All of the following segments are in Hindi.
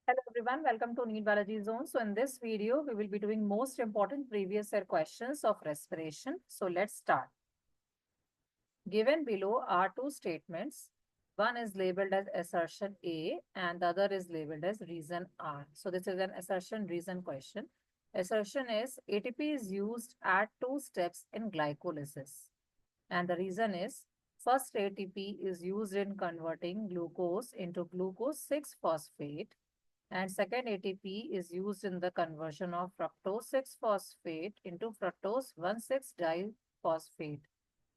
Hello everyone, welcome to NEET Biology Zone. So in this video, we will be doing most important previous year questions of respiration. So let's start. Given below are two statements. One is labeled as assertion A and the other is labeled as reason R. So this is an assertion reason question. Assertion is ATP is used at two steps in glycolysis. And the reason is first ATP is used in converting glucose into glucose 6-phosphate and second ATP is used in the conversion of fructose 6-phosphate into fructose 1,6-diphosphate.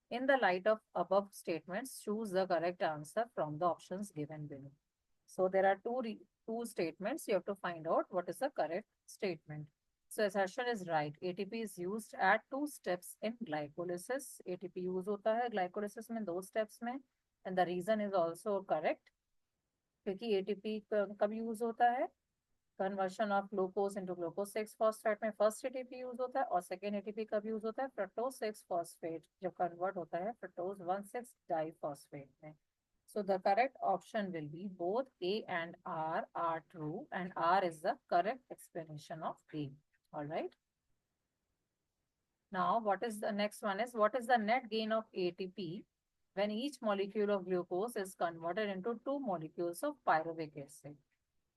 In the light of above statements, choose the correct answer from the options given below. So there are two statements. You have to find out what is the correct statement. So assertion is right. ATP is used at two steps in glycolysis. ATP use होता है glycolysis में दो steps में. And the reason is also correct. क्योंकि ATP कब यूज होता है conversion of glucose into glucose six phosphate में फर्स्ट एटीपी यूज होता है और सेकेंड एटीपी कब यूज होता है फ्रक्टोज 6-फॉस्फेट जब कन्वर्ट होता है फ्रक्टोज 1,6-डाइफॉस्फेट में. So the correct option will be both A and R are true and R is the correct explanation of A. All right. Now what is the next one is what is the net gain of ATP when each molecule of glucose is converted into two molecules of pyruvic acid.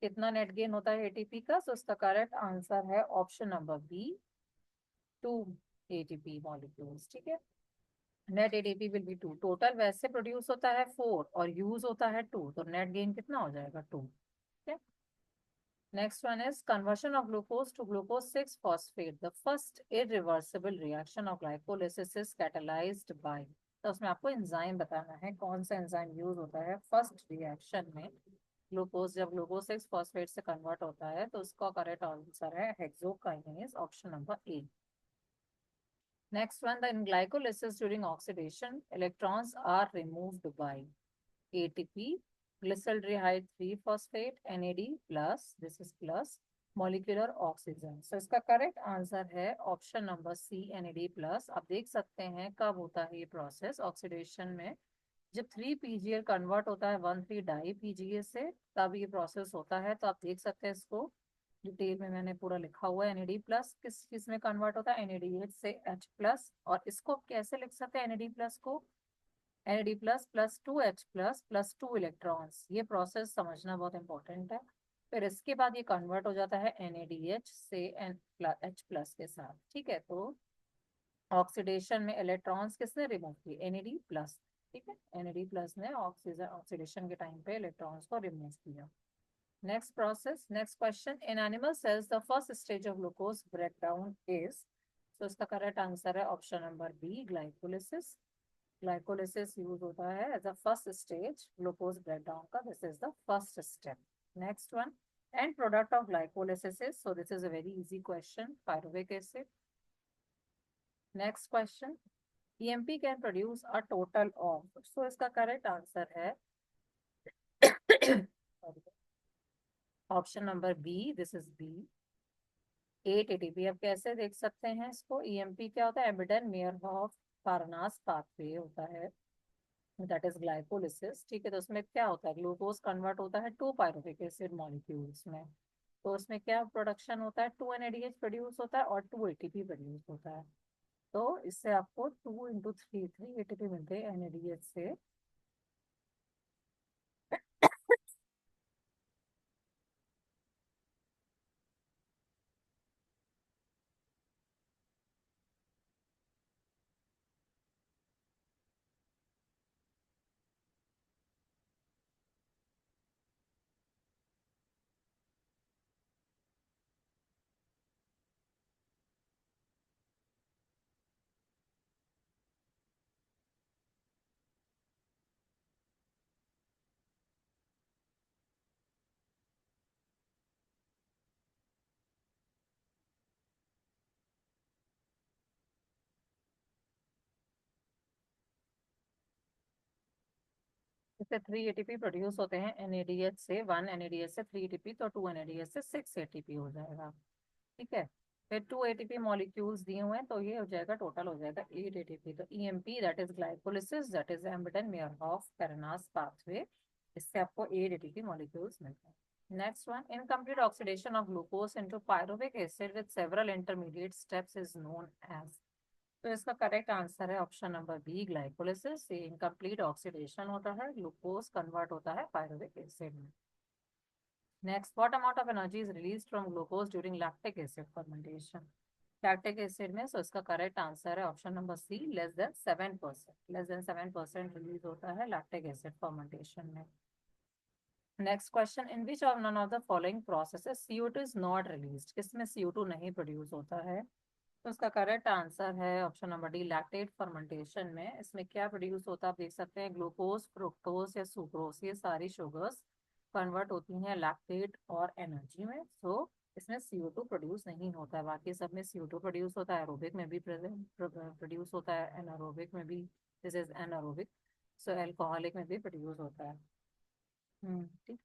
कितना नेट गेन होता है एटीपी का. सो उसका करेक्ट आंसर है option number B 2 ATP molecules. ठीक है. Net ATP will be 2. Total वैसे प्रोड्यूस होता है 4 और यूज होता है 2 तो नेट गेन कितना हो जाएगा 2. ठीक है. Next one is conversion of glucose to glucose 6-phosphate. The first irreversible reaction of glycolysis is catalyzed by. तो उसमें आपको एंजाइम बताना है कौन सा एंजाइम यूज होता है फर्स्ट रिएक्शन में. ग्लूकोज जब ग्लूकोज 6-फॉस्फेट से कन्वर्ट होता है तो उसका करेक्ट आंसर है hexokinase option number A. Next one, in glycolysis during oxidation, electrons are removed by ATP, glyceraldehyde 3-phosphate, NAD plus, this is plus, molecular oxygen. So इसका करेक्ट आंसर है option number C NAD plus. आप देख सकते हैं कब होता है ये प्रोसेस ऑक्सीडेशन में. जब 3 PGA कन्वर्ट होता है 1,3-डाई-PGA से तब ये प्रोसेस होता है. तो आप देख सकते हैं इसको डिटेल में मैंने पूरा लिखा हुआ है. NAD प्लस किस चीज में कन्वर्ट होता है NADH से H प्लस. और इसको कैसे लिख सकते हैं NAD प्लस को NAD plus plus 2H plus plus 2 electrons. ये प्रोसेस समझना बहुत इंपॉर्टेंट है. फिर इसके बाद ये कन्वर्ट हो जाता है NADH से H प्लस के साथ. ठीक है. तो ऑक्सीडेशन में इलेक्ट्रॉन्स किसने रिमूव किए NAD प्लस. ठीक है. NAD प्लस ने ऑक्सीजन ऑक्सीडेशन के टाइम पे इलेक्ट्रॉन्स को रिमूव किया. Next process next question in animal cells the first stage of glucose breakdown is. तो इसका करेक्ट आंसर है option number B glycolysis. Glycolysis use होता है as a first stage glucose breakdown का. This is the first step. Next one end product of glycolysis is. So this is a very easy question pyruvic acid. Next question EMP can produce a total of. So इसका करेक्ट आंसर है option number B. This is B 8 ATP. अब कैसे देख सकते हैं इसको. EMP क्या होता है एमिडन मेयरहॉफ फारनास पाथवे होता है. That is glycolysis. ठीक है. तो उसमें क्या होता है ग्लूकोज कन्वर्ट होता है 2 पायरुविक एसिड मॉलिक्यूल्स में. तो उसमें क्या प्रोडक्शन होता है 2 NADH प्रोड्यूस होता है और 2 ATP प्रोड्यूस होता है. तो इससे आपको 2 × 3 ATP मिलते हैं NADH से. इससे 3 ATP प्रोड्यूस होते हैं NADH से. 1 NADH से 3 ATP तो 2 NADH से 6 ATP हो जाएगा. ठीक है. फिर 2 ATP मॉलिक्यूल्स दिए हुए हैं तो ये हो जाएगा टोटल हो जाएगा 8 ATP. तो EMP that is glycolysis that is Embden Meyerhof Parnas pathway. इससे आपको 8 ATP मॉलिक्यूल्स मिलते हैं. Next one, incomplete oxidation of glucose into pyruvic acid with several intermediate steps is known as. तो इसका करेक्ट आंसर है ऑप्शन नंबर बी, ग्लाइकोलिसिस। ये इनकम्प्लीट ऑक्सीडेशन होता है, ग्लूकोज कन्वर्ट होता है पायरुविक एसिड में। Next, what amount of energy is release from glucose during lactic acid fermentation. Lactic acid में, सो इसका करेक्ट आंसर है option number C, less than 7%। Less than 7% release होता है लैक्टिक एसिड फर्मेंटेशन में। Next question, in which of none of the following processes CO2 is not released. किसमें CO2 नहीं प्रोड्यूस होता है? तो उसका करेक्ट आंसर है option number D, lactate fermentation में। इसमें क्या प्रोड्यूस होता है आप देख सकते हैं, ग्लूकोज, फ्रुक्टोज या सुक्रोज, ये सारी शुगर्स कन्वर्ट होती हैं लैक्टेट और एनर्जी में। सो इसमें CO2 प्रोड्यूस नहीं होता है। बाकी सब में CO2 प्रोड्यूस होता है, एरोबिक में भी प्रोड्यूस होता है, एनारोबिक में भी, this is anaerobic. So alcoholic में भी प्रोड्यूस होता है। ठीक।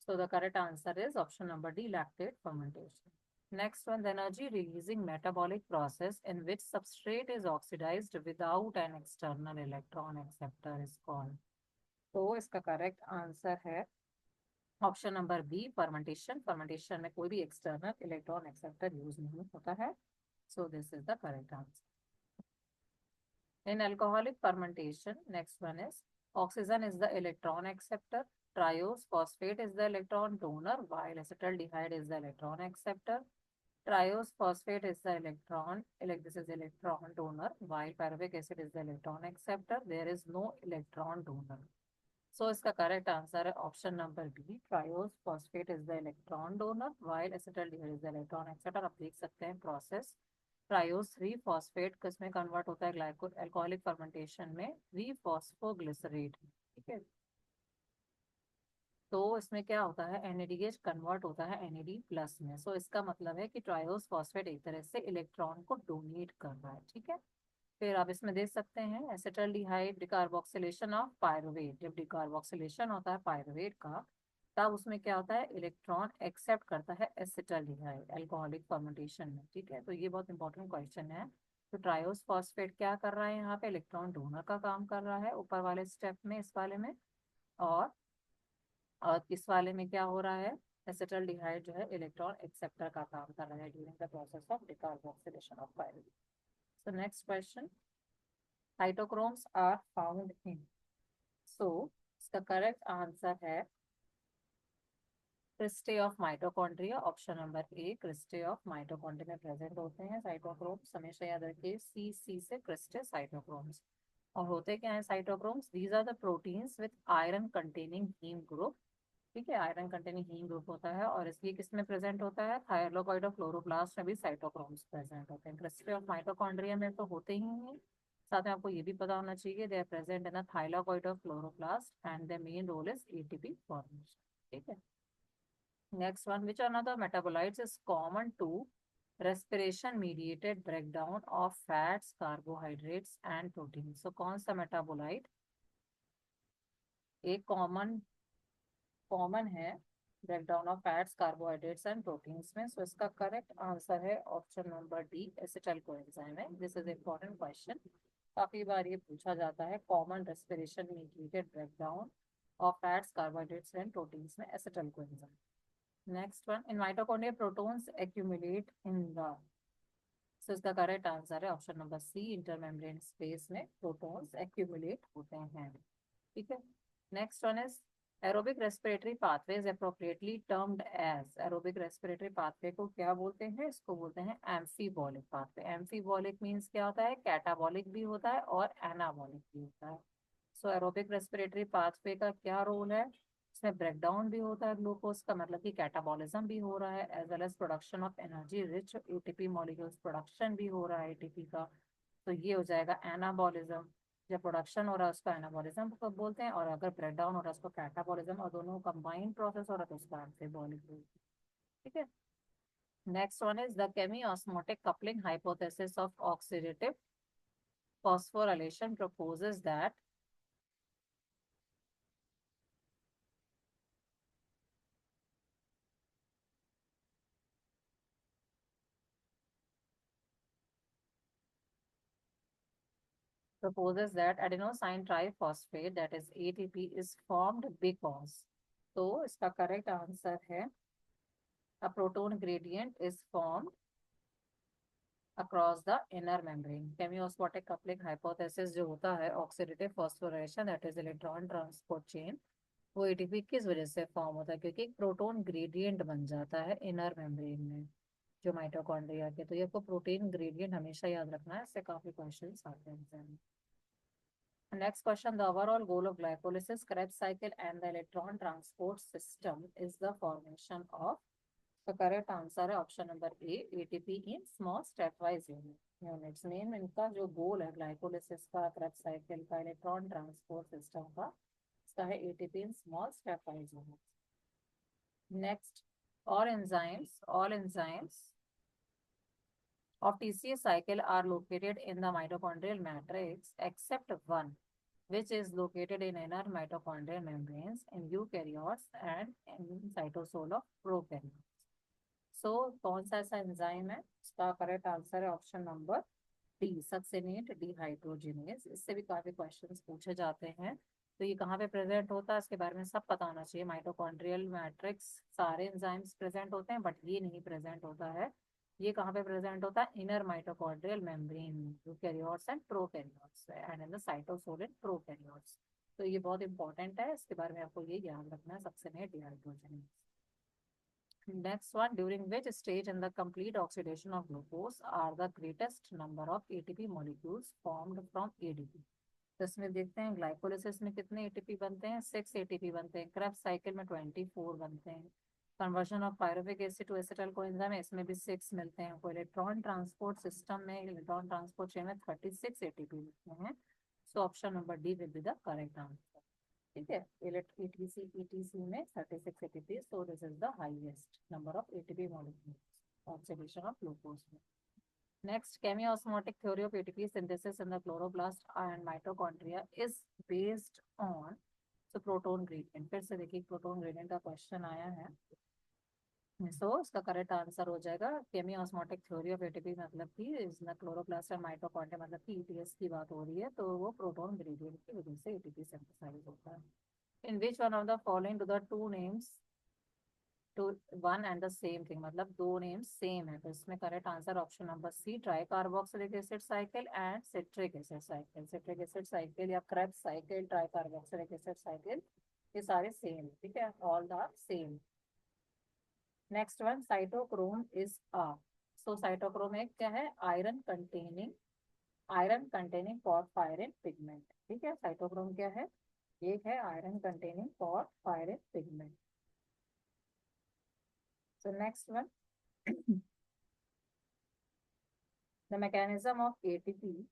So the correct answer is option number D, lactate fermentation. Next one, the energy releasing metabolic process in which substrate is oxidized without an external electron acceptor is called. तो इसका करेक्ट आंसर है option number B, fermentation. Fermentation में कोई भी एक्सटर्नल इलेक्ट्रॉन एक्सेप्टर यूज नहीं होता है। सो this is the correct answer. In alcoholic fermentation, next one is oxygen is the electron acceptor, triose phosphate is the electron donor, while acetaldehyde is the electron acceptor. Triose phosphate is the this is electron donor, while pyruvic acid is the electron acceptor. There is no electron donor. So इसका correct answer है option number B, triose phosphate is the electron donor, while acetaldehyde is the electron acceptor. आप देख सकते हैं process, ट्रायोस 3 फॉस्फेट किसमें कन्वर्ट होता है, ग्लाइको अल्कोहलिक फर्मेंटेशन में 3 फॉस्फोग्लिसरेट। ठीक है, तो इसमें क्या होता है, NADH कन्वर्ट होता है NAD प्लस में। सो इसका मतलब है कि ट्रायोस फॉस्फेट एक तरह से इलेक्ट्रॉन को डोनेट कर रहा है। ठीक है, फिर आप इसमें देख सकते हैं एसिटल्डिहाइड डिकार्बोक्सिलेशन ऑफ पायरुवेट। जब डिकार्बोक्सिलेशन होता है पायरुवेट का, तब उसमें क्या होता है, इलेक्ट्रॉन एक्सेप्ट करता है एसिटल्डिहाइड अल्कोहलिक फर्मेंटेशन में। ठीक है, तो ये बहुत इंपॉर्टेंट क्वेश्चन है। तो ट्रायोस फॉस्फेट क्या कर रहा है, यहाँ पे इलेक्ट्रॉन डोनर का काम कर रहा है ऊपर वाले स्टेप में, इस वाले में। और इस वाले में क्या हो रहा है, एसिटल्डिहाइड जो है इलेक्ट्रॉन एक्सेप्टर का काम कर रहा है during the process of decarboxylation of pyruvate. So next question, cytochromes are found in, so इसका करेक्ट आंसर है cristae of mitochondria. Option number A, cristae of mitochondria में प्रेजेंट होते हैं साइटोक्रोम्स। हमेशा याद रखिए सी से क्रिस्टे साइटोक्रोम्स। और होते क्या है cytochromes, these are the proteins with iron containing heme group. ठीक है, आयरन कंटेनिंग हीम ग्रुप होता है, और इसलिए किसमें प्रेजेंट होता है, थायरोइड और क्लोरोप्लास्ट में भी साइटोक्रोम्स प्रेजेंट होते हैं। क्रिस्टे ऑफ माइटोकॉन्ड्रिया में तो होते ही हैं, साथ में आपको ये भी पता होना चाहिए they are present in the thylakoid of chloroplast and their main role is ATP formation. ठीक है, next one, which are the metabolites is common to respiration mediated breakdown of fats, carbohydrates and protein. So कौन सा मेटाबोलाइट एक कॉमन है breakdown of fats, carbohydrates and proteins में? सो इसका करेक्ट आंसर है option number D, acetyl coenzyme है। दिस इज इंपॉर्टेंट क्वेश्चन, काफी बार ये पूछा जाता है, common respiration mediated breakdown of fats, carbohydrates and proteins में acetyl coenzyme. Next one, in mitochondria protons accumulate in the, so इसका करेक्ट आंसर है option number C, intermembrane space में प्रोटॉन्स एक्यूमुलेट होते हैं। ठीक है, next one is aerobic respiratory pathway is appropriately termed as. Aerobic respiratory pathway को क्या बोलते हैं, इसको बोलते हैं एम्फीबॉलिक पाथवे। एम्फीबॉलिक मींस क्या होता है, कैटाबॉलिक भी होता है और एनाबॉलिक भी होता है। सो एरोबिक रेस्पिरेटरी पाथवे का क्या रोल है, इसमें ब्रेकडाउन भी होता है ग्लूकोज का, मतलब कि कैटाबॉलिज्म भी हो रहा है, as well as production of energy rich ATP molecules production भी हो रहा है ATP का। तो ये हो जाएगा एनाबॉलिज्म। जब प्रोडक्शन हो रहा है उसको एनाबॉलिज्म को बोलते हैं, और अगर ब्रेक डाउन हो रहा है उसको कैटाबॉलिज्म, और दोनों कंबाइंड प्रोसेस हो रहा है तो उसको एम्फीबॉलिक बोलते हैं। ठीक है, next one is the chemiosmotic coupling hypothesis of oxidative phosphorylation proposes that adenosine triphosphate, that is ATP, is formed because तो इसका करेक्ट आंसर है a proton gradient is formed across the inner membrane. Chemiosmotic coupling hypothesis जो होता है oxidative phosphorylation that is electron transport chain, वो एटीपी किस वजह से फॉर्म होता है? क्योंकि एक प्रोटोन ग्रेडियंट बन जाता है इनर मेम्ब्रेन में जो माइटोकॉन्ड्रिया के। तो ये आपको प्रोटीन ग्रेडियंट हमेशा याद रखना है, इससे काफी क्वेश्चंस आते हैं एग्जाम में। Next question, the overall goal of glycolysis, Krebs cycle and the electron transport system is the formation of, तो करेक्ट आंसर है option number A, ATP in small stepwise units. Main इनका जो गोल है ग्लाइकोलिसिस का, क्रेब्स साइकिल का, इलेक्ट्रॉन ट्रांसपोर्ट सिस्टम का, इसका है ATP in small stepwise units. Next, all enzymes of TCA cycle are located in the mitochondrial matrix except one, which is located in inner mitochondrial membranes in eukaryotes and in cytosol of prokaryotes. सो कौन सा ऐसा एंजाइम है? इसका करेक्ट आंसर है option number D, succinate dehydrogenase. इससे भी काफी क्वेश्चंस पूछे जाते हैं। तो ये कहाँ पे प्रेजेंट होता है इसके बारे में सब पता होना चाहिए। माइटोकॉन्ड्रियल मैट्रिक्स सारे एंजाइम्स प्रेजेंट होते हैं, बट ये नहीं प्रेजेंट होता है। ये कहाँ पे प्रेजेंट होता है? इनर माइटोकॉन्ड्रियल मेम्ब्रेन में, eukaryotes and prokaryotes and in the cytosol in prokaryotes. तो ये बहुत इंपॉर्टेंट है, इसके बारे में आपको ये याद रखना है, succinate dehydrogenase. Next one, during which stage in the complete oxidation of glucose are the greatest number of ATP molecules formed from ADP? तो इसमें देखते हैं ग्लाइकोलिसिस में कितने एटीपी बनते हैं, 6 एटीपी बनते हैं। क्रेब्स साइकिल में 24 बनते हैं। Conversion of pyruvic acid to acetyl coenzyme है, इसमें भी 6 मिलते हैं। को इलेक्ट्रॉन ट्रांसपोर्ट सिस्टम में, इलेक्ट्रॉन ट्रांसपोर्ट चेन में 36 एटीपी मिलते हैं। So option number D will be the correct answer. ठीक है, ईटीसी में 36 ATP, so this is the highest number of ATP molecules oxidation of glucose में। Next, chemiosmotic theory of ATP synthesis in the chloroplast and mitochondria is based on, so proton gradient। फिर से देखिए प्रोटोन ग्रेडियंट का क्वेश्चन आया है। इसका करेक्ट आंसर हो जाएगा केमियोस्मोटिक थ्योरी ऑफ एटीपी, मतलब कि इसमें क्लोरोप्लास्ट और माइटोकॉन्ड्रिया मतलब कि ईटीएस की बात हो रही है, तो वो प्रोटोन ग्रेडियंट की वजह से एटीपी सिंथेसाइज होता है। In which one of the following two the two names to one and the same thing, मतलब दो नेम सेम है, तो इसमें correct answer option number C, tricarboxylic acid cycle and citric acid cycle. Citric acid cycle या Krebs cycle, tricarboxylic acid cycle, ये सारे सेम, ठीक है, all the same. Next one, cytochrome is a, so cytochrome एक क्या है? Iron containing porphyrin pigment. ठीक है, साइटोक्रोम क्या है? एक है iron containing porphyrin pigment. So next one, the mechanism of ATP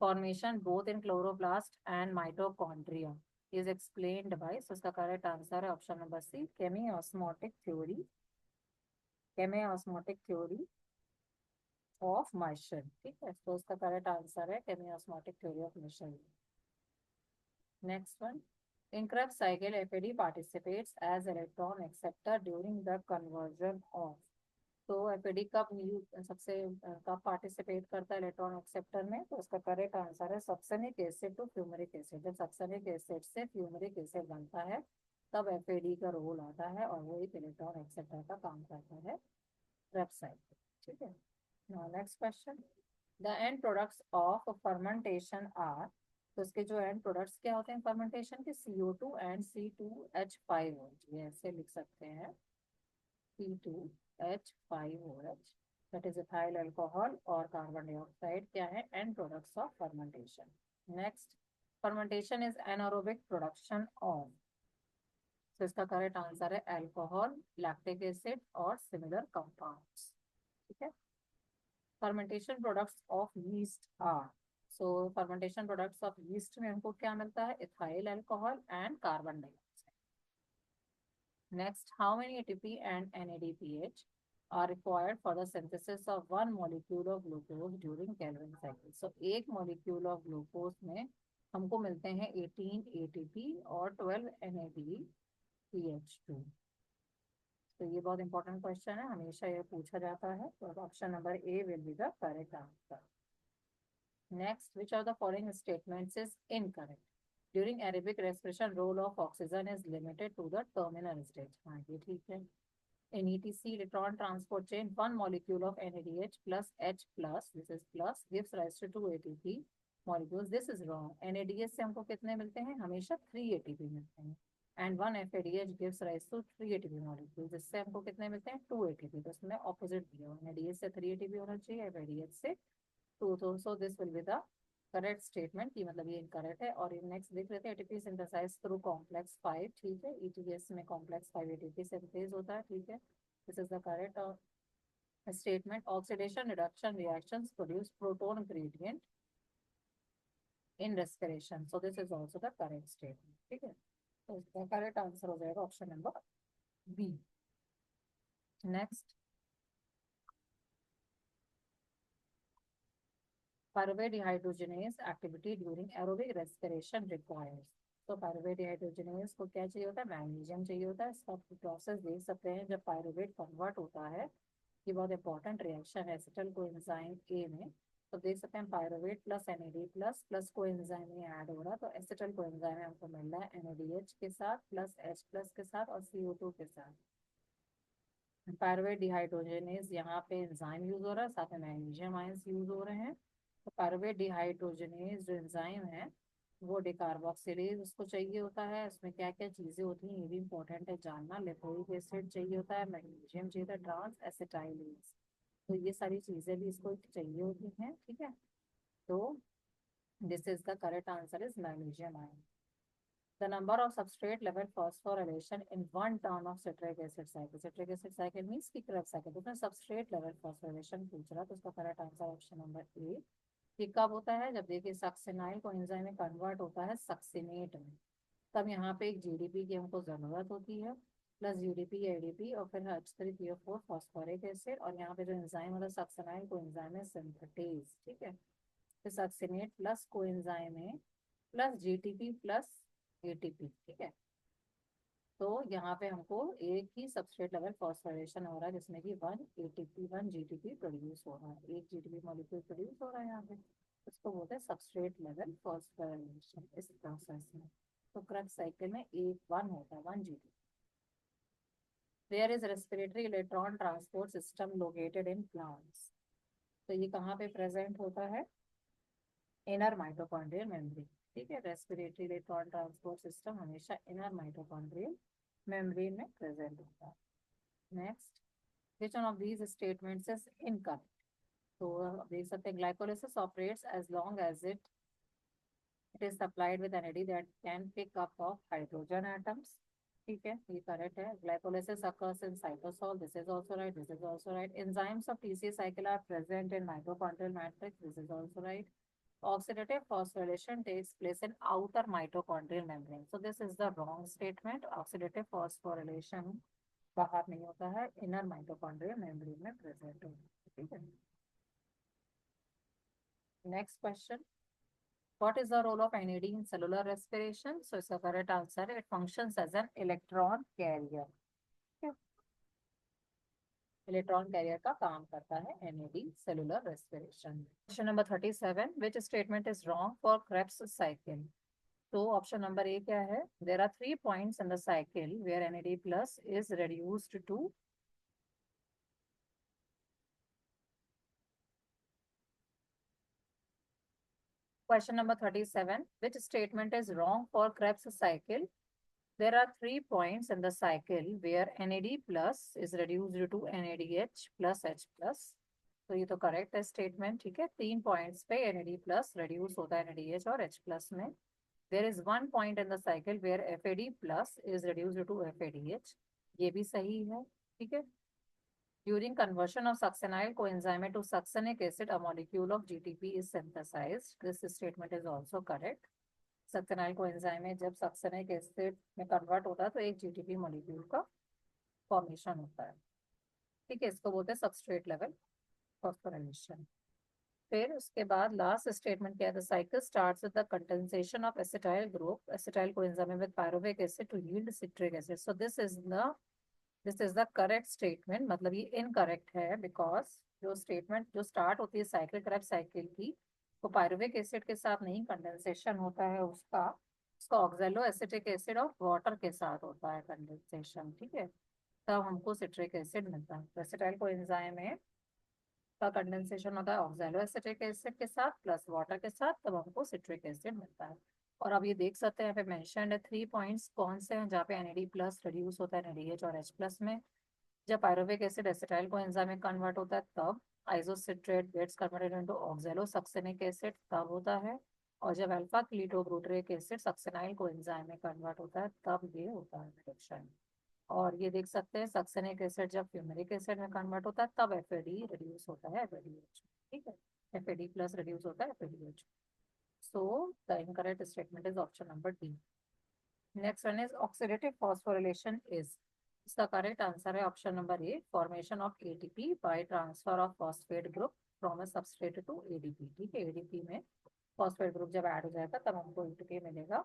formation both in chloroplast and mitochondria is explained by, so इसका करेक्ट आंसर है option number C, chemiosmotic theory of Mitchell. ठीक है, तो इसका करेक्ट आंसर है chemiosmotic theory of Mitchell. Next one, in Krebs cycle FAD participates as electron acceptor during the conversion of, तो एफएडी कब सबसे कब पार्टिसिपेट करता है इलेक्ट्रॉन एक्सेप्टर में? तो उसका करेक्ट आंसर है succinic acid to fumaric acid. जब सक्सेनिक एसिड से फ्यूमरिक एसिड बनता है तब एफएडी का रोल आता है और वो एक इलेक्ट्रॉन एक्सेप्टर का काम करता है क्रेब्स साइकिल। ठीक है, now next question, the end products of fermentation are, तो इसके जो एंड प्रोडक्ट्स क्या होते हैं फर्मेंटेशन के? CO2 एंड C2H5OH, ये ऐसे लिख सकते हैं, C2H5OH, that is ethyl alcohol और कार्बन डाइऑक्साइड क्या है? End products of fermentation. Next, fermentation is anaerobic production of, तो इसका करेक्ट आंसर है अल्कोहल, लैक्टिक एसिड और सिमिलर कंपाउंड्स। ठीक है, fermentation products of yeast are, so fermentation products of yeast में हमको क्या मिलता है? Ethyl alcohol and carbon dioxide. Next, how many ATP and NADPH are required for the synthesis of one molecule of glucose during Calvin cycle? So एक molecule of glucose में हमको मिलते हैं 18 ATP और 12 NADPH2। तो ये बहुत इंपॉर्टेंट क्वेश्चन है, हमेशा ये पूछा जाता है, तो option number A will be the correct answer. Next, which of the following statements is incorrect? During aerobic respiration role of oxygen is limited to the terminal stage. हाँ ये ठीक है। In ETC electron transport chain, one molecule of NADH plus H plus, this is plus, gives rise to 2 ATP molecules. This is wrong. NADH से हमको कितने मिलते हैं? हमेशा 3 ATP मिलते हैं. And one FADH gives rise to 3 ATP molecules. जिससे हमको कितने मिलते हैं? 2 ATP. तो इसमें opposite दिया हुआ है. NADH से 3 ATP होना चाहिए, FADH से 2. So this will be the correct statement की, मतलब ये इनकरेक्ट है। और नेक्स्ट देख लेते हैं, एटीपी सिंथेसाइज थ्रू कॉम्प्लेक्स 5, ठीक है। ईटीएस में कॉम्प्लेक्स 5 एटीपी सिंथेस होता है, ठीक है। This is the correct statement. Oxidation reduction reactions produce proton gradient in respiration, so this is also the correct statement, ठीक है। तो इसका करेक्ट आंसर हो जाएगा option number B. Next, pyruvate dehydrogenase activity during aerobic respiration requires। तो पायरुवेट डिहाइड्रोजनेज को क्या चाहिए होता है? मैग्नीशियम चाहिए होता है। इसका प्रोसेस देख सकते हैं, जब पायरुवेट कन्वर्ट होता है, ये बहुत इंपॉर्टेंट रिएक्शन है एसिटल कोएंजाइम ए में। तो देख सकते हैं pyruvate plus NAD plus plus coenzyme में ऐड हो रहा है, तो एसिटल कोएंजाइम में हमको मिल रहा है NADH के साथ प्लस H प्लस के साथ और CO2 के साथ। पायरुवेट डिहाइड्रोजनेज यहाँ पे एंजाइम यूज हो रहा है, साथ में मैग्नीशियम आयंस यूज हो रहे हैं। तो पायरुवेट डिहाइड्रोजनेज जो एंजाइम है वो डिकार्बोक्सिलेज उसको चाहिए होता है। उसमें क्या क्या चीजें होती हैं ये भी इंपॉर्टेंट है जानना। लिपोइक एसिड चाहिए होता है, मैग्नीशियम चाहिए होता है, ट्रांस एसिटाइलेज, तो ये सारी चीजें भी इसको चाहिए होती हैं, ठीक है। तो this is the correct answer is magnesium ion. The number of substrate level phosphorylation in one turn of citric acid cycle. Citric acid cycle means कि Krebs cycle। तो उसमें substrate level phosphorylation पूछ रहा, तो उसका करेक्ट आंसर ऑप्शन नंबर ए। ये कब होता है? जब देखिए सक्सिनाइल को एंजाइम में कन्वर्ट होता है सक्सिनेट में, तब यहाँ पे एक जीडीपी की हमको जरूरत होती है, प्लस जीडीपी एडीपी और फिर H3PO4 फॉस्फोरिक एसिड। और यहाँ पे जो एंजाइम होता है सक्सिनाइल को एंजाइम है सिंथेटेज, ठीक है। फिर सक्सिनेट प्लस को एंजाइम है प्लस जीटीपी प्लस एटीपी, ठीक है। तो यहाँ पे हमको एक ही सबस्ट्रेट लेवल फॉस्फोरेशन हो रहा है जिसमें कि 1 ATP 1 जीटीपी प्रोड्यूस हो रहा है, एक जीटीपी मॉलिक्यूल प्रोड्यूस हो रहा है यहाँ पे। उसको बोलते हैं सबस्ट्रेट लेवल फॉस्फोरेशन इस प्रोसेस में। तो क्रेब्स साइकिल में एक 1 होता है, 1 GTP. There is respiratory electron transport system located in plants. तो ये कहाँ पे प्रेजेंट होता है? इनर माइटोकॉन्ड्रियल मेम्ब्रेन, ठीक है। रेस्पिरेटरी इलेक्ट्रॉन ट्रांसपोर्ट सिस्टम हमेशा इनर माइटोकॉन्ड्रियल मेम्ब्रेन में प्रेजेंट होता है। Next, which one of these statements is incorrect? तो आप देख सकते हैं glycolysis operates as long as it is supplied with NAD that can pick up of hydrogen atoms, ठीक है, ये करेक्ट है। glycolysis occurs in cytosol, this is also right, this is also right। enzymes of TCA cycle are present in mitochondrial matrix, this is also right। oxidative phosphorylation takes place in outer mitochondrial membrane, so this is the wrong statement। oxidative phosphorylation बाहर नहीं होता है, इनर माइटोकॉन्ड्रियल मेम्ब्रेन में प्रेजेंट होता है, ठीक है। Next question, what is the role of NAD in cellular respiration? So इसका करेक्ट आंसर है it functions as an electron carrier, electron carrier का काम करता है NAD cellular respiration. Question number 37, which statement is wrong for Krebs cycle? तो ऑप्शन नंबर ए क्या है? There are 3 points in the cycle where NAD plus is reduced to Question number 37. Which statement is wrong for Krebs cycle? There are 3 points in the cycle where NAD plus is reduced to NADH plus H plus. तो ये तो करेक्ट है स्टेटमेंट, ठीक है। 3 पॉइंट्स पे NAD प्लस reduce होता है NADH और H plus में। There is 1 point in the cycle where FAD plus is reduced to FADH. ये भी सही है, ठीक है। During conversion of succinyl coenzyme to succinic acid, a molecule of GTP is synthesized. This statement is also correct. Succinyl coenzyme में जब succinic acid में convert होता है तो एक GTP molecule का formation होता है, ठीक है। इसको बोलते हैं substrate level phosphorylation। फिर उसके बाद लास्ट स्टेटमेंट क्या है? The cycle starts with the condensation of acetyl group, acetyl coenzyme with pyruvic acid to yield citric acid. So this is the correct statement, मतलब ये इनकरेक्ट है बिकॉज जो स्टेटमेंट जो स्टार्ट होती है साइकिल क्रेब्स साइकिल की, वो पायरुविक एसिड के साथ नहीं कंडेंसेशन होता है उसका, उसका ऑक्सैलो एसिटिक एसिड और वाटर के साथ होता है कंडेंसेशन, ठीक है, तब हमको सिट्रिक एसिड मिलता है। एसिटाइल कोएंजाइम में का कंडेंसेशन होता है ऑक्सैलो एसिटिक एसिड के साथ प्लस वाटर के साथ, तब हमको सिट्रिक एसिड मिलता है। और अब ये देख सकते हैं यहाँ पे मेंशन्ड है 3 पॉइंट्स कौन से हैं जहाँ पे NAD प्लस रिड्यूस होता है NADH और H प्लस में। जब पायरुविक एसिड एसिटाइल कोएंजाइम में कन्वर्ट होता है तब isocitrate gets converted into oxalosuccinic acid तब होता है। और जब alpha ketobutyric acid succinyl coenzyme में कन्वर्ट होता है तब ये होता है रिडक्शन। और ये देख सकते हैं सक्सेनिक एसिड जब फ्यूमेरिक एसिड में कन्वर्ट होता है तब FAD रिड्यूस होता है FADH, ठीक है, FAD प्लस रिड्यूस होता है FADH। So the incorrect statement is option number D. Next one is oxidative phosphorylation is, इसका करेक्ट आंसर है option number A, formation of ATP by transfer of phosphate group from a substrate to ADP, ठीक है, ADP में फॉस्फेट ग्रुप जब ऐड हो जाएगा तब हमको ATP मिलेगा,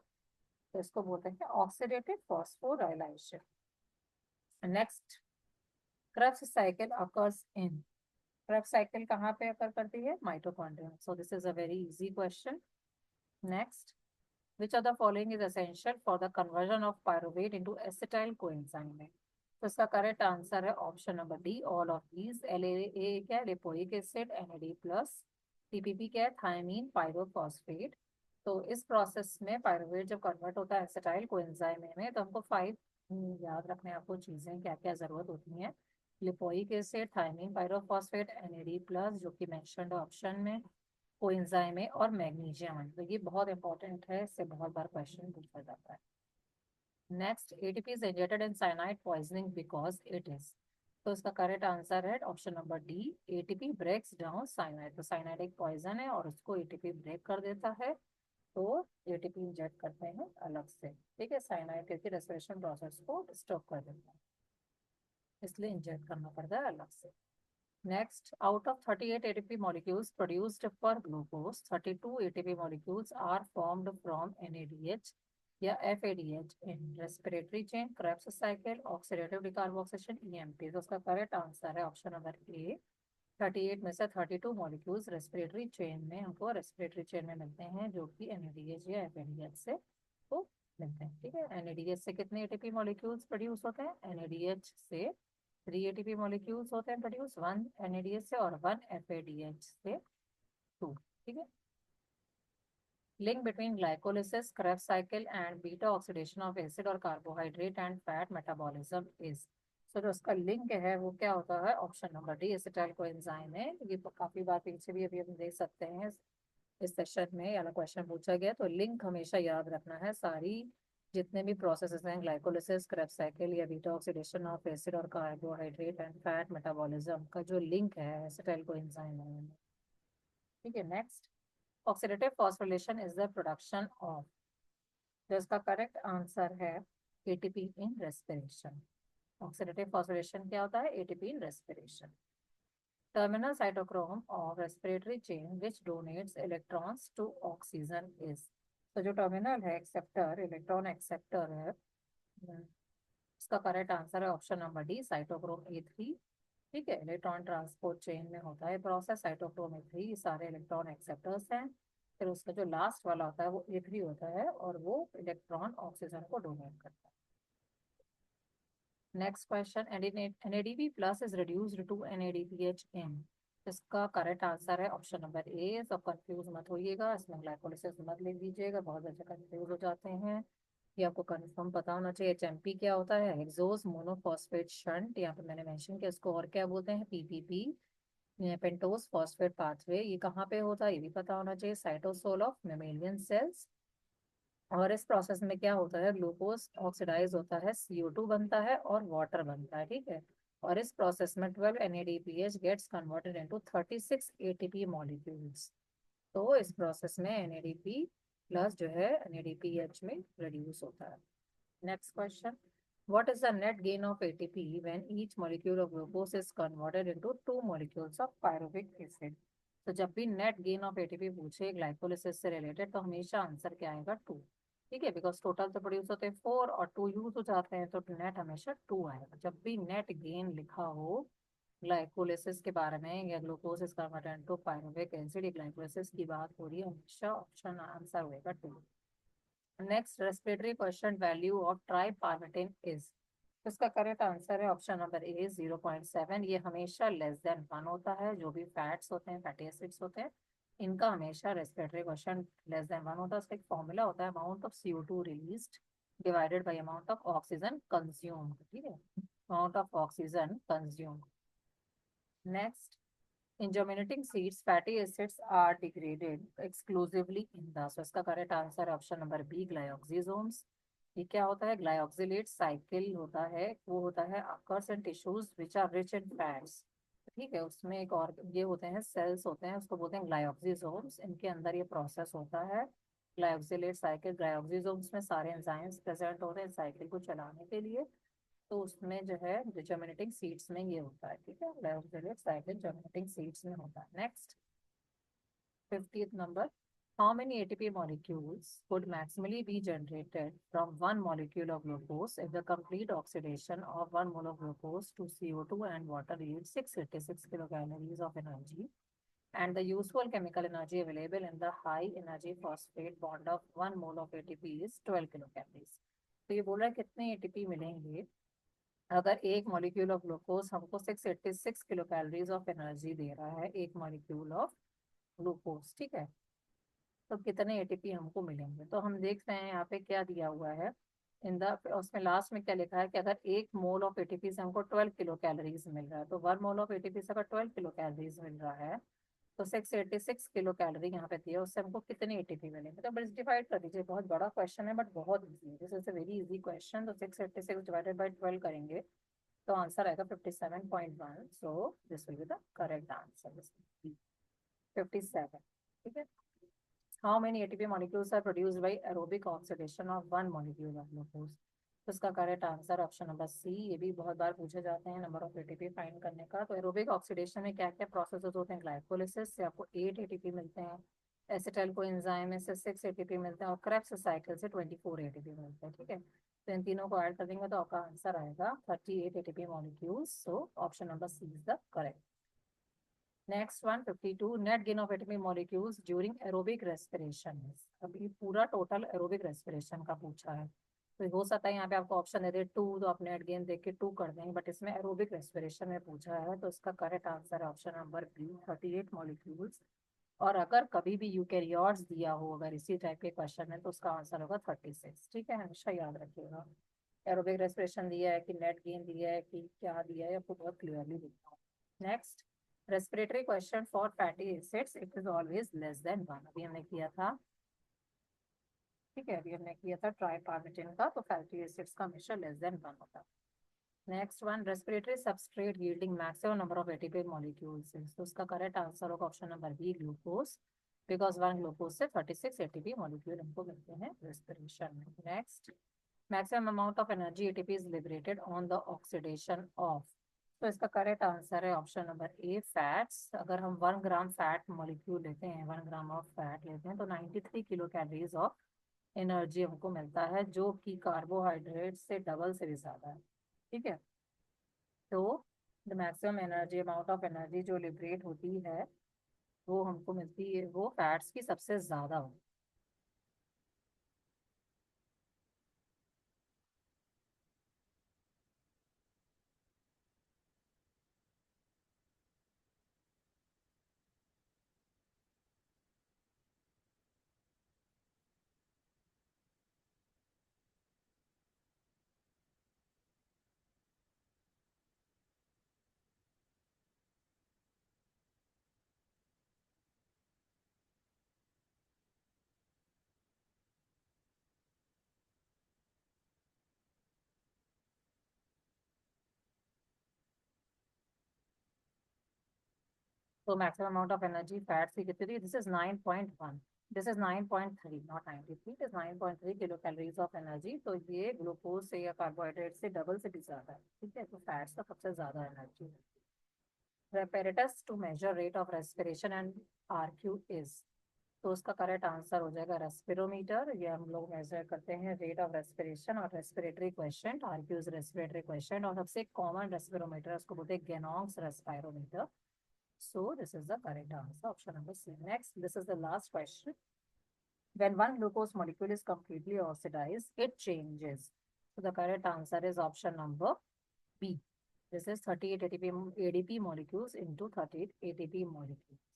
तो इसको बोलते हैं oxidative phosphorylation. Next, Krebs cycle occurs in, Krebs cycle कहाँ पे अकर करती है? Mitochondria. So this is a very easy question. Next, which of the following is essential for the conversion of pyruvate into acetyl coenzyme? तो इसका करेक्ट आंसर है option number D, all of these. LAA क्या है? Lipoic acid, NAD plus. TPP क्या है? Thiamine pyrophosphate. तो इस प्रोसेस में पायरुवेट जब कन्वर्ट होता है एसिटाइल कोएंजाइम में तो हमको 5 याद रखने आपको चीजें क्या क्या जरूरत होती हैं। Lipoic acid, thiamine pyrophosphate, NAD plus जो कि मेंशन्ड ऑप्शन में, कोएंजाइम है, और मैग्नीशियम है। तो ये बहुत इंपॉर्टेंट है, इससे बहुत बार क्वेश्चन पूछा जाता है। Next, ATP is injected in cyanide poisoning because it is, तो इसका करेक्ट आंसर है option number D, ATP breaks down cyanide. तो साइनाइड एक पॉइजन है और उसको ATP ब्रेक कर देता है, तो ATP इंजेक्ट करते हैं अलग से, ठीक है, साइनाइड करके रेस्पिरेशन प्रोसेस को स्टॉप कर देता है, इसलिए इंजेक्ट करना पड़ता है अलग से। Next, out of 38 ATP molecules produced for glucose, 32 ATP molecules are formed from NADH या FADH in respiratory chain, Krebs cycle, oxidative decarboxylation, EMP। तो उसका करेक्ट आंसर है ऑप्शन नंबर ए, 38 में से 32 मॉलिक्यूल्स रेस्पिरेटरी चेन में हमको रेस्पिरेटरी चेन में मिलते हैं जो कि NADH या FADH से तो मिलते हैं, ठीक है। NADH से कितने ATP मॉलिक्यूल्स प्रोड्यूस होते हैं? NADH से 3 ATP मॉलिक्यूल्स होते हैं प्रोड्यूस, 1 NADH से और 1 FADH से 2, ठीक है। Link between glycolysis, Krebs cycle and beta oxidation of acid और carbohydrate and fat metabolism is, तो जो उसका लिंक है वो क्या होता है? Option number D, acetyl coenzyme है। ये काफी बार पीछे भी अभी हम देख सकते हैं इस सेशन में या क्वेश्चन पूछा गया, तो लिंक हमेशा याद रखना है। सारी जितने भी प्रोसेसेस हैं ग्लाइकोलिसिस, Krebs साइकिल या बीटा ऑक्सीडेशन ऑफ एसिड और कार्बोहाइड्रेट एंड फैट मेटाबॉलिज्म का जो लिंक है एसिटाइल कोएंजाइम है, ठीक है। Next, oxidative phosphorylation is the production of, तो इसका करेक्ट आंसर है ATP in respiration. Oxidative phosphorylation क्या होता है? ATP in respiration. Terminal cytochrome of respiratory chain which donates electrons to oxygen is, तो जो टर्मिनल है एक्सेप्टर, इलेक्ट्रॉन एक्सेप्टर है, इसका करेक्ट आंसर है option number D, cytochrome A3, ठीक है। इलेक्ट्रॉन ट्रांसपोर्ट चेन में होता है प्रोसेस, साइटोक्रोम A3 सारे इलेक्ट्रॉन एक्सेप्टर्स हैं, फिर उसका जो लास्ट वाला होता है वो A3 होता है और वो इलेक्ट्रॉन ऑक्सीजन को डोनेट करता है। Next question, NADP plus is reduced to NADPH in, इसका करेक्ट आंसर है ऑप्शन नंबर ए। सब कंफ्यूज मत होइएगा, इसमें ग्लाइकोलिसिस मत लिख दीजिएगा, बहुत बच्चे कंफ्यूज हो जाते हैं। ये आपको कंफर्म पता होना चाहिए। HMP क्या होता है? हेक्सोस मोनोफॉस्फेट शंट, यहाँ पे मैंने मेंशन किया, इसको और क्या बोलते हैं? PPP, pentose phosphate pathway. ये कहाँ पे होता है ये भी पता होना चाहिए, साइटोसोल ऑफ मेमेलियन सेल्स। और इस प्रोसेस में क्या होता है? ग्लूकोज ऑक्सीडाइज होता है, CO2 बनता है और वाटर बनता है, ठीक है। और इस प्रोसेस में 12 NADPH gets converted into 36 ATP molecules. तो इस प्रोसेस में NADP प्लस जो है NADPH में रिड्यूस होता है। Next question, what is the net gain of ATP when each molecule of glucose is converted into 2 molecules of pyruvic acid? तो जब भी नेट गेन ऑफ ATP पूछे ग्लाइकोलिसिस से रिलेटेड तो हमेशा आंसर क्या आएगा? 2, ठीक है, बिकॉज टोटल तो प्रोड्यूस होते हैं 4 और 2 यूज हो जाते हैं, तो नेट हमेशा 2 आएगा। जब भी नेट गेन लिखा हो ग्लाइकोलिसिस के बारे में या glucose is converted to pyruvic acid, glycolysis की बात हो रही है, हमेशा ऑप्शन आंसर होएगा 2। Next respiratory question, value of tripalmitin is. इसका करेक्ट आंसर है ऑप्शन नंबर ए 0.7। ये हमेशा लेस देन 1 होता है। जो भी फैट्स होते हैं, फैटी एसिड्स होते हैं, इनका हमेशा रेस्पिरेटरी क्वेश्चन लेस देन 1 होता है। उसका एक फॉर्मूला होता है, amount of CO2 released divided by amount of oxygen consumed. ठीक है, amount of oxygen consumed. Next, in germinating seeds, fatty acids are degraded exclusively in the, so इसका करेक्ट आंसर है ऑप्शन नंबर बी, ग्लाइऑक्सिसोम्स। ये क्या होता है? ग्लाइऑक्सिलेट साइकिल होता है, वो होता है occurs in tissues which are rich in fats। ठीक है, उसमें एक और ये होते हैं सेल्स होते हैं, उसको बोलते हैं ग्लाइऑक्सिसोम्स। इनके अंदर ये प्रोसेस होता है ग्लाइऑक्सिलेट साइकिल। ग्लाइऑक्सिसोम्स में सारे एंजाइम्स प्रेजेंट होते हैं साइकिल को चलाने के लिए। तो उसमें जो है जर्मिनेटिंग सीड्स में ये होता है। ठीक है, ग्लाइकोजेनेट साइकिल जर्मिनेटिंग सीड्स में होता है। Next, 50th number, how many ATP molecules could maximally be generated from one molecule of glucose if the complete oxidation of 1 mole of glucose to CO2 and water yields 686 kilocalories of energy, and the useful chemical energy available in the high energy phosphate bond of 1 mole of ATP is 12 kilocalories। तो ये बोल रहा है कितने ATP मिलेंगे अगर एक मॉलिक्यूल ऑफ ग्लूकोज हमको 686 किलो कैलोरीज ऑफ एनर्जी दे रहा है, एक मॉलिक्यूल ऑफ ग्लूकोज। ठीक है, तो कितने एटीपी हमको मिलेंगे? तो हम देख रहे हैं यहाँ पे क्या दिया हुआ है इन द, उसमें लास्ट में क्या लिखा है कि अगर एक मोल ऑफ एटीपी से हमको 12 किलो कैलोरीज मिल रहा है, तो 1 मोल ऑफ एटीपी से अगर 12 किलो कैलोरीज मिल रहा है, तो 686 किलो कैलोरी यहाँ पे दिया, उससे हमको कितने एटीपी मिलेंगे? तो बस डिवाइड कर दीजिए। बहुत बड़ा क्वेश्चन है बट बहुत इजी है, this is a very easy question. तो 686 डिवाइडेड बाई 12 करेंगे तो आंसर आएगा 57.1। So this will be the correct answer, 57। ठीक है, how many ATP molecules are produced by aerobic oxidation of one molecule of glucose. तो इसका correct answer option number C. ये भी बहुत बार पूछे जाते हैं नंबर ऑफ एटीपी फाइंड करने का। तो एरोबिक ऑक्सीडेशन में क्या क्या प्रोसेसेस होते हैं? ग्लाइकोलिसिस से आपको 8 एटीपी मिलते हैं, एसिटाइल कोएंजाइम से 6 एटीपी मिलते हैं, और क्रेब्स साइकिल से 24 एटीपी मिलते हैं। ठीक है, तो इन तीनों को ऐड कर देंगे तो आपका आंसर आएगा 38 ATP molecules. So option number C is the correct. Next one, 52, net gain of atomic molecules during aerobic respiration. अब ये पूरा टोटल एरोबिक रेस्पिरेशन का पूछा है, तो हो सकता है यहाँ पे आपको ऑप्शन दे दे 2, तो आप नेट गेन देख के 2 कर देंगे, बट इसमें एरोबिक रेस्पिरेशन में पूछा है, तो इसका करेक्ट आंसर है ऑप्शन नंबर बी, 38 मॉलिक्यूल्स। और अगर कभी भी यूकैरियोट्स दिया हो अगर इसी टाइप के क्वेश्चन है, तो उसका आंसर होगा 36। ठीक है, हमेशा याद रखिएगा। एरोबिक रेस्पिरेशन दिया है कि नेट गेन दिया है कि क्या दिया है, आपको बहुत क्लियरली दिखा। Next, respiratory question for fatty acids, it is always less than 1। अभी हमने किया था। ठीक है, अभी हमने किया था ट्राइपार्मिटिन का, तो फैटी एसिड्स का हमेशा लेस देन 1 होता है। Next one, respiratory substrate yielding maximum number of ATP molecules, तो उसका करेक्ट आंसर होगा option number B, glucose, because 1 glucose से 36 एटीपी मॉलिक्यूल हमको मिलते हैं रेस्पिरेशन में। Next, maximum amount of energy ATP is liberated on the oxidation of, तो इसका करेक्ट आंसर है ऑप्शन नंबर ए, फैट्स। अगर हम 1 ग्राम फैट मॉलिक्यूल लेते हैं, 1 ग्राम ऑफ फैट लेते हैं, तो 93 किलो कैलोरीज ऑफ एनर्जी हमको मिलता है, जो कि कार्बोहाइड्रेट से डबल से भी ज्यादा है। ठीक है, तो the maximum energy, amount of energy जो लिबरेट होती है वो हमको मिलती है, वो फैट्स की सबसे ज्यादा होती है। तो maximum amount of energy fats की कितनी थी? This is 9.1, this is 9.3, not 93, it is 9.3 kilo calories of energy. तो ये ग्लूकोज से या कार्बोहाइड्रेट से डबल से भी ज्यादा है। ठीक है, तो फैट्स का सबसे ज्यादा एनर्जी है। apparatus to measure rate of respiration and RQ is, तो उसका करेक्ट आंसर हो जाएगा रेस्पिरोमीटर। ये हम लोग मेजर करते हैं रेट ऑफ रेस्पिरेशन और respiratory question, RQ is respiratory question, और सबसे कॉमन रेस्पिरोमीटर उसको बोलते हैं Ganong's respirometer. So this is the correct answer option number C. Next, this is the last question, When one glucose molecule is completely oxidized, it changes. So the correct answer is option number B. This is 38 ADP molecules into 38 ATP molecules.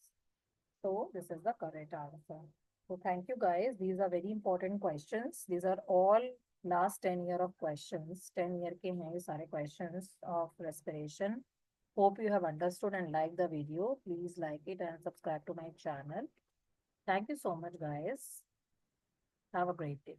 So this is the correct answer. So thank you guys. These are very important questions. These are all last 10 year of questions. 10 year के हैं ये सारे questions of respiration. Hope you have understood and liked the video. Please like it and subscribe to my channel. Thank you so much guys. Have a great day.